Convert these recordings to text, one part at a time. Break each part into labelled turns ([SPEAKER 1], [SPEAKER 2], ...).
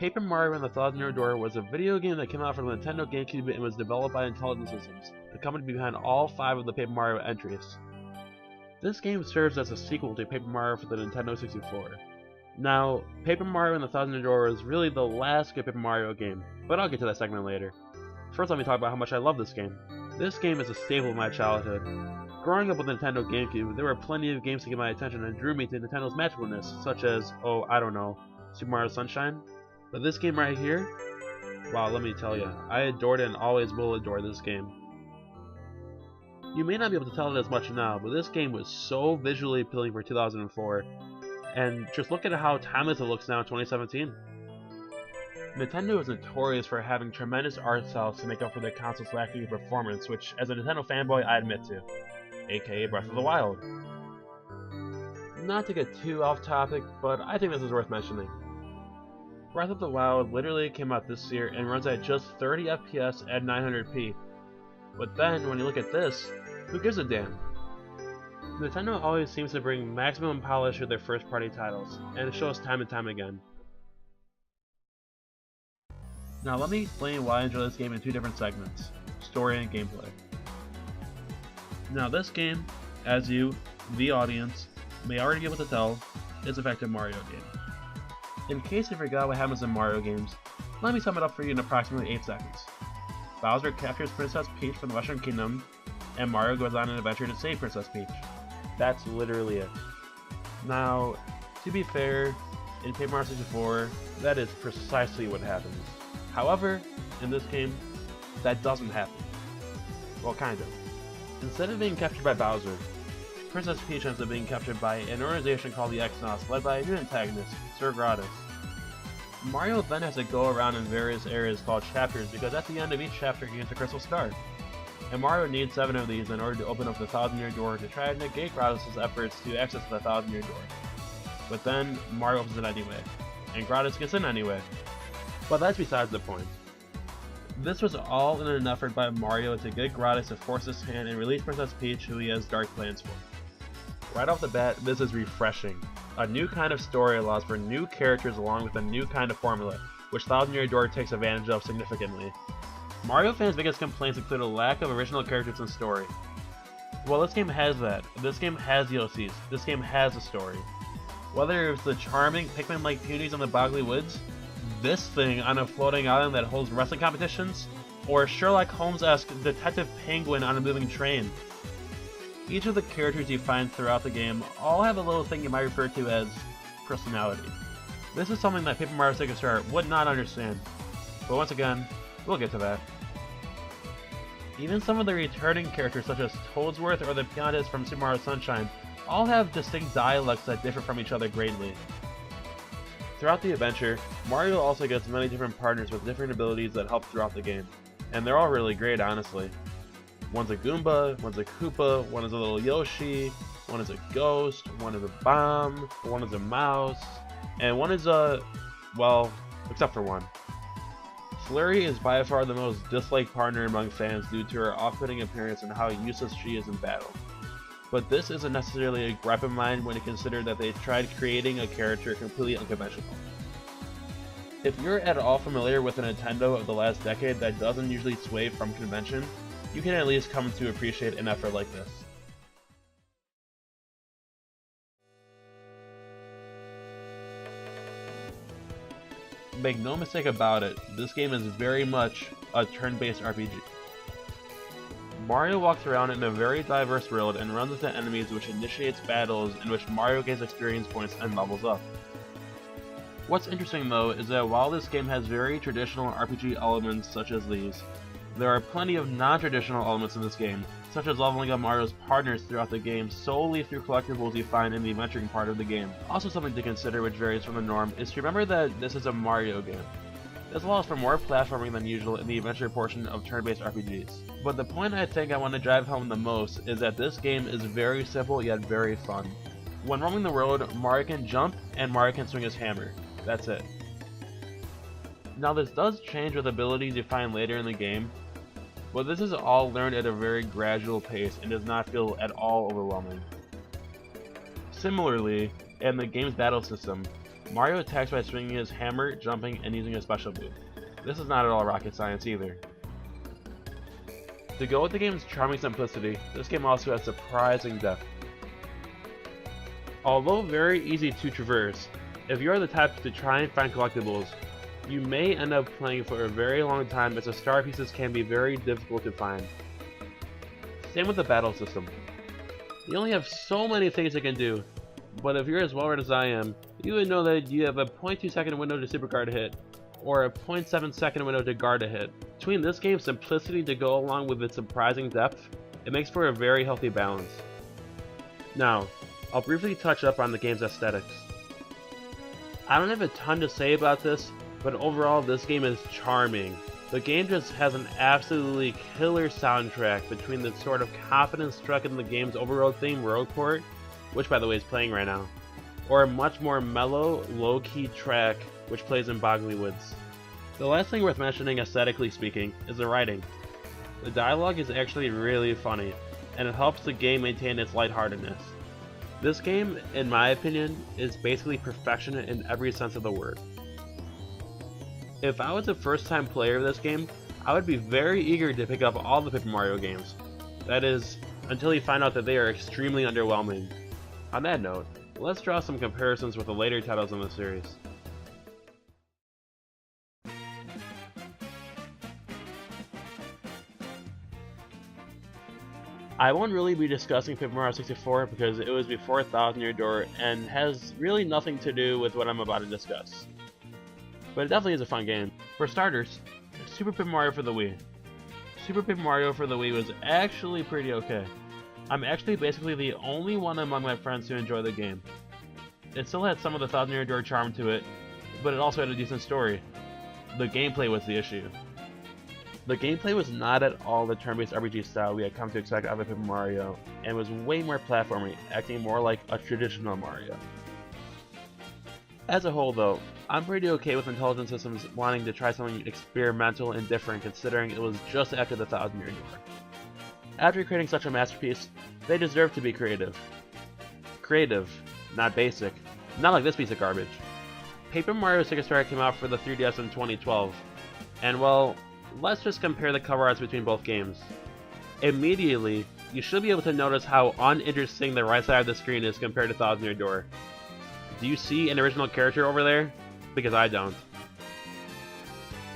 [SPEAKER 1] Paper Mario and the Thousand Year Door was a video game that came out for the Nintendo GameCube and was developed by Intelligent Systems, the company behind all 5 of the Paper Mario entries. This game serves as a sequel to Paper Mario for the Nintendo 64. Now, Paper Mario and the Thousand Year Door is really the last good Paper Mario game, but I'll get to that segment later. First, let me talk about how much I love this game. This game is a staple of my childhood. Growing up with the Nintendo GameCube, there were plenty of games to get my attention and drew me to Nintendo's magicalness, such as, oh, I don't know, Super Mario Sunshine. But this game right here, wow, let me tell you, I adored it and always will adore this game. You may not be able to tell it as much now, but this game was so visually appealing for 2004, and just look at how timeless it looks now in 2017. Nintendo is notorious for having tremendous art styles to make up for their console's lacking performance, which, as a Nintendo fanboy, I admit to, aka Breath of the Wild. Not to get too off topic, but I think this is worth mentioning. Breath of the Wild literally came out this year and runs at just 30 FPS at 900p. But then, when you look at this, who gives a damn? Nintendo always seems to bring maximum polish to their first-party titles, and it shows time and time again. Now let me explain why I enjoy this game in 2 different segments, story and gameplay. Now this game, as you, the audience, may already be able to tell, is in fact a Mario game. In case you forgot what happens in Mario games, let me sum it up for you in approximately 8 seconds. Bowser captures Princess Peach from the Mushroom Kingdom, and Mario goes on an adventure to save Princess Peach. That's literally it. Now, to be fair, in Paper Mario 64, that is precisely what happens. However, in this game, that doesn't happen. Well, kind of. Instead of being captured by Bowser, Princess Peach ends up being captured by an organization called the X-Nauts, led by a new antagonist, Sir Gratis. Mario then has to go around in various areas called chapters because at the end of each chapter he gets a crystal star. And Mario needs 7 of these in order to open up the Thousand Year Door to try to negate Gratis' efforts to access the Thousand Year Door. But then, Mario opens it anyway, and Gratis gets in anyway. But that's besides the point. This was all in an effort by Mario to get Gratis to force his hand and release Princess Peach, who he has dark plans for. Right off the bat, this is refreshing. A new kind of story allows for new characters along with a new kind of formula, which Thousand Year Door takes advantage of significantly. Mario fans' biggest complaints include a lack of original characters and story. Well, this game has that. This game has DLCs. This game has a story. Whether it's the charming Pikmin-like beauties in the Boggly Woods, this thing on a floating island that holds wrestling competitions, or Sherlock Holmes-esque Detective Penguin on a moving train. Each of the characters you find throughout the game all have a little thing you might refer to as personality. This is something that Paper Mario 64 would not understand, but once again, we'll get to that. Even some of the returning characters such as Toadsworth or the pianist from Super Mario Sunshine all have distinct dialects that differ from each other greatly. Throughout the adventure, Mario also gets many different partners with different abilities that help throughout the game, and they're all really great, honestly. One's a Goomba, one's a Koopa, one is a little Yoshi, one is a ghost, one is a bomb, one is a mouse, and one is a... well, except for one. Flurry is by far the most disliked partner among fans due to her off-putting appearance and how useless she is in battle. But this isn't necessarily a gripe of mine when you consider that they tried creating a character completely unconventional. If you're at all familiar with a Nintendo of the last decade that doesn't usually sway from convention, you can at least come to appreciate an effort like this. Make no mistake about it, this game is very much a turn-based RPG. Mario walks around in a very diverse world and runs into enemies which initiates battles in which Mario gains experience points and levels up. What's interesting though is that while this game has very traditional RPG elements such as these, there are plenty of non-traditional elements in this game, such as leveling up Mario's partners throughout the game solely through collectibles you find in the adventuring part of the game. Also something to consider which varies from the norm is to remember that this is a Mario game. This allows for more platforming than usual in the adventure portion of turn-based RPGs. But the point I think I want to drive home the most is that this game is very simple yet very fun. When roaming the world, Mario can jump and Mario can swing his hammer. That's it. Now this does change with abilities you find later in the game, but this is all learned at a very gradual pace and does not feel at all overwhelming. Similarly, in the game's battle system, Mario attacks by swinging his hammer, jumping, and using a special move. This is not at all rocket science either. To go with the game's charming simplicity, this game also has surprising depth. Although very easy to traverse, if you are the type to try and find collectibles, you may end up playing for a very long time as the star pieces can be very difficult to find. Same with the battle system. You only have so many things you can do, but if you're as well read as I am, you would know that you have a 0.2 second window to super guard a hit, or a 0.7 second window to guard a hit. Between this game's simplicity to go along with its surprising depth, it makes for a very healthy balance. Now, I'll briefly touch up on the game's aesthetics. I don't have a ton to say about this, but overall this game is charming. The game just has an absolutely killer soundtrack between the sort of confidence struck in the game's overworld theme Worldport, which by the way is playing right now, or a much more mellow, low-key track which plays in Boggly Woods. The last thing worth mentioning aesthetically speaking is the writing. The dialogue is actually really funny, and it helps the game maintain its lightheartedness. This game, in my opinion, is basically perfection in every sense of the word. If I was a first-time player of this game, I would be very eager to pick up all the Paper Mario games. That is, until you find out that they are extremely underwhelming. On that note, let's draw some comparisons with the later titles in the series. I won't really be discussing Paper Mario 64 because it was before Thousand Year Door and has really nothing to do with what I'm about to discuss. But it definitely is a fun game. For starters, Super Paper Mario for the Wii. Super Paper Mario for the Wii was actually pretty okay. I'm actually basically the only one among my friends who enjoyed the game. It still had some of the Thousand Year Door charm to it, but it also had a decent story. The gameplay was the issue. The gameplay was not at all the turn-based RPG style we had come to expect out of Paper Mario, and was way more platformy, acting more like a traditional Mario. As a whole though, I'm pretty okay with Intelligent Systems wanting to try something experimental and different considering it was just after the Thousand Year Door. After creating such a masterpiece, they deserve to be creative. Creative, not basic. Not like this piece of garbage. Paper Mario Superstar came out for the 3DS in 2012, and well, let's just compare the cover arts between both games. Immediately, you should be able to notice how uninteresting the right side of the screen is compared to Thousand Year Door. Do you see an original character over there? Because I don't.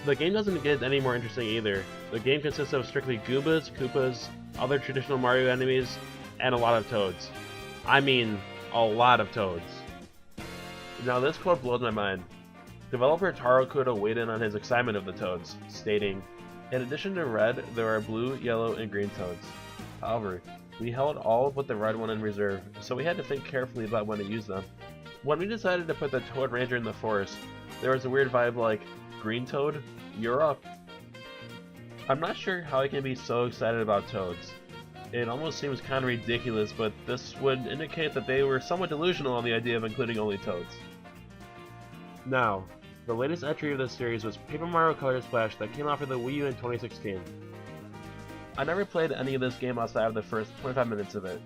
[SPEAKER 1] The game doesn't get any more interesting either. The game consists of strictly Goombas, Koopas, other traditional Mario enemies, and a lot of Toads. I mean, a lot of Toads. Now this quote blows my mind. Developer Taro Kudo weighed in on his excitement of the Toads, stating, "In addition to red, there are blue, yellow, and green Toads. However, we held all but the red one in reserve, so we had to think carefully about when to use them. When we decided to put the Toad Ranger in the forest, there was a weird vibe like, Green Toad, you're up." I'm not sure how I can be so excited about Toads. It almost seems kind of ridiculous, but this would indicate that they were somewhat delusional on the idea of including only Toads. Now, the latest entry of this series was Paper Mario Color Splash that came out for the Wii U in 2016. I never played any of this game outside of the first 25 minutes of it,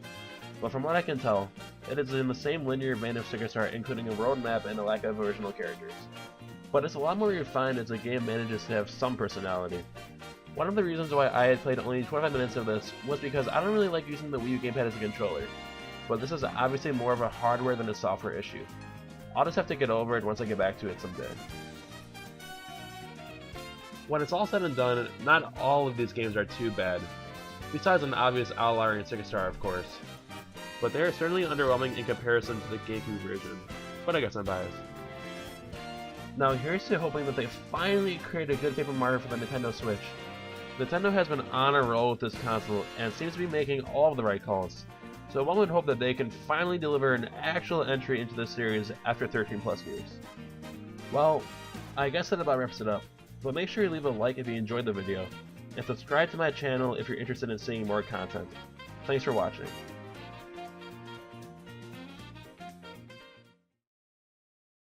[SPEAKER 1] but from what I can tell, it is in the same linear vein of Superstar, including a world map and a lack of original characters. But it's a lot more refined as the game manages to have some personality. One of the reasons why I had played only 25 minutes of this was because I don't really like using the Wii U gamepad as a controller, but this is obviously more of a hardware than a software issue. I'll just have to get over it once I get back to it someday. When it's all said and done, not all of these games are too bad, besides an obvious outlier in Superstar of course, but they are certainly underwhelming in comparison to the GameCube version, but I guess I'm biased. Now here's to hoping that they finally create a good Paper Mario for the Nintendo Switch. Nintendo has been on a roll with this console and seems to be making all of the right calls, so one would hope that they can finally deliver an actual entry into the series after 13 plus years. Well, I guess that about wraps it up, but make sure you leave a like if you enjoyed the video, and subscribe to my channel if you're interested in seeing more content. Thanks for watching.